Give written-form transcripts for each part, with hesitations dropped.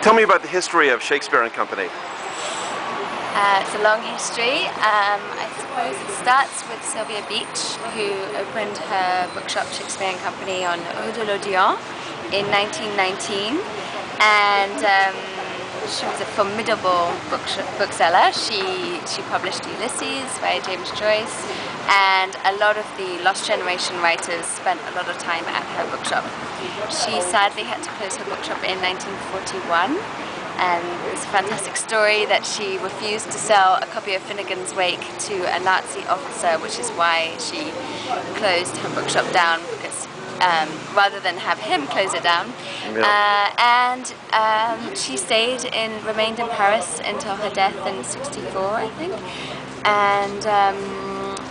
Tell me about the history of Shakespeare and Company. It's a long history. I suppose it starts with Sylvia Beach, who opened her bookshop Shakespeare and Company on Rue de l'Odéon in 1919, and she was a formidable bookseller. She published Ulysses by James Joyce, and a lot of the Lost Generation writers spent a lot of time at her bookshop. She sadly had to close her bookshop in 1941. And it's a fantastic story that she refused to sell a copy of Finnegan's Wake to a Nazi officer, which is why she closed her bookshop down, because rather than have him close it down. Yeah. She remained in Paris until her death in '64, I think. And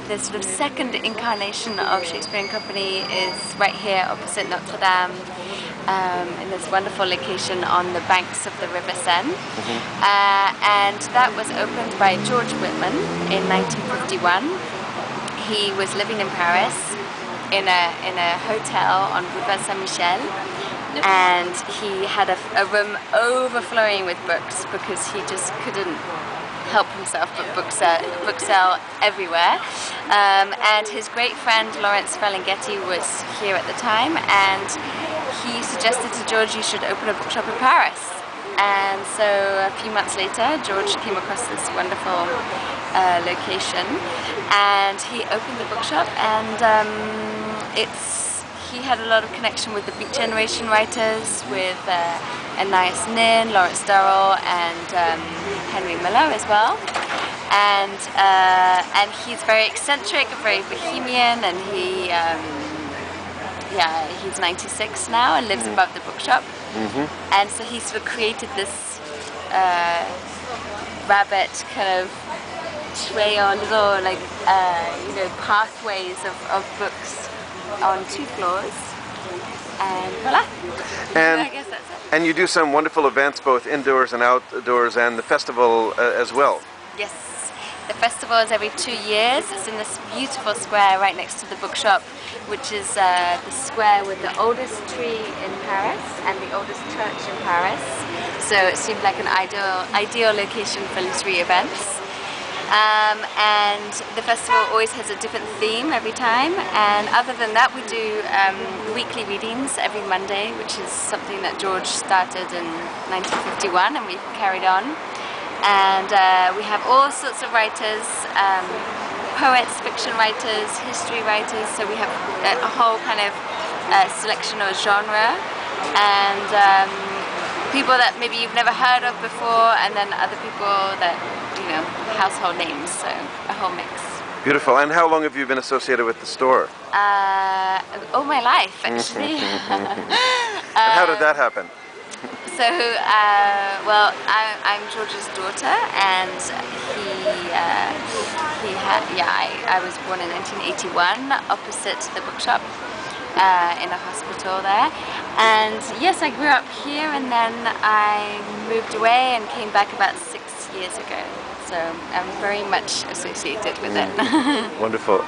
the sort of second incarnation of Shakespeare and Company is right here opposite Notre Dame, in this wonderful location on the banks of the River Seine. And that was opened by George Whitman in 1951. He was living in Paris in a hotel on Boulevard Saint-Michel, and he had a room overflowing with books because he just couldn't help himself but booksell everywhere. And his great friend Lawrence Ferlinghetti was here at the time, and he suggested to George, you should open a bookshop in Paris. And so a few months later, George came across this wonderful location, and he opened the bookshop, and he had a lot of connection with the Beat Generation writers, with Anais, Lawrence Durrell, and Henry Miller as well. And he's very eccentric, very bohemian, and he's 96 now and lives above the bookshop. And so he sort of created this rabbit kind of trail, little pathways of books on 2 floors, and voila. And I guess that's it. And you do some wonderful events, both indoors and outdoors, and the festival as well. Yes, the festival is every 2 years. It's in this beautiful square right next to the bookshop, which is the square with the oldest tree in Paris and the oldest church in Paris. So it seemed like an ideal location for literary events. And the festival always has a different theme every time, and other than that we do weekly readings every Monday, which is something that George started in 1951 and we've carried on. And we have all sorts of writers, poets, fiction writers, history writers, so we have a whole kind of selection of genre, and people that maybe you've never heard of before, and then other people that, household names, so a whole mix. Beautiful. And how long have you been associated with the store? All my life, actually. And how did that happen? So, I'm George's daughter, and I was born in 1981 opposite the bookshop in a hospital there. And yes, I grew up here, and then I moved away and came back about 6 years ago. So I'm very much associated with it. Wonderful.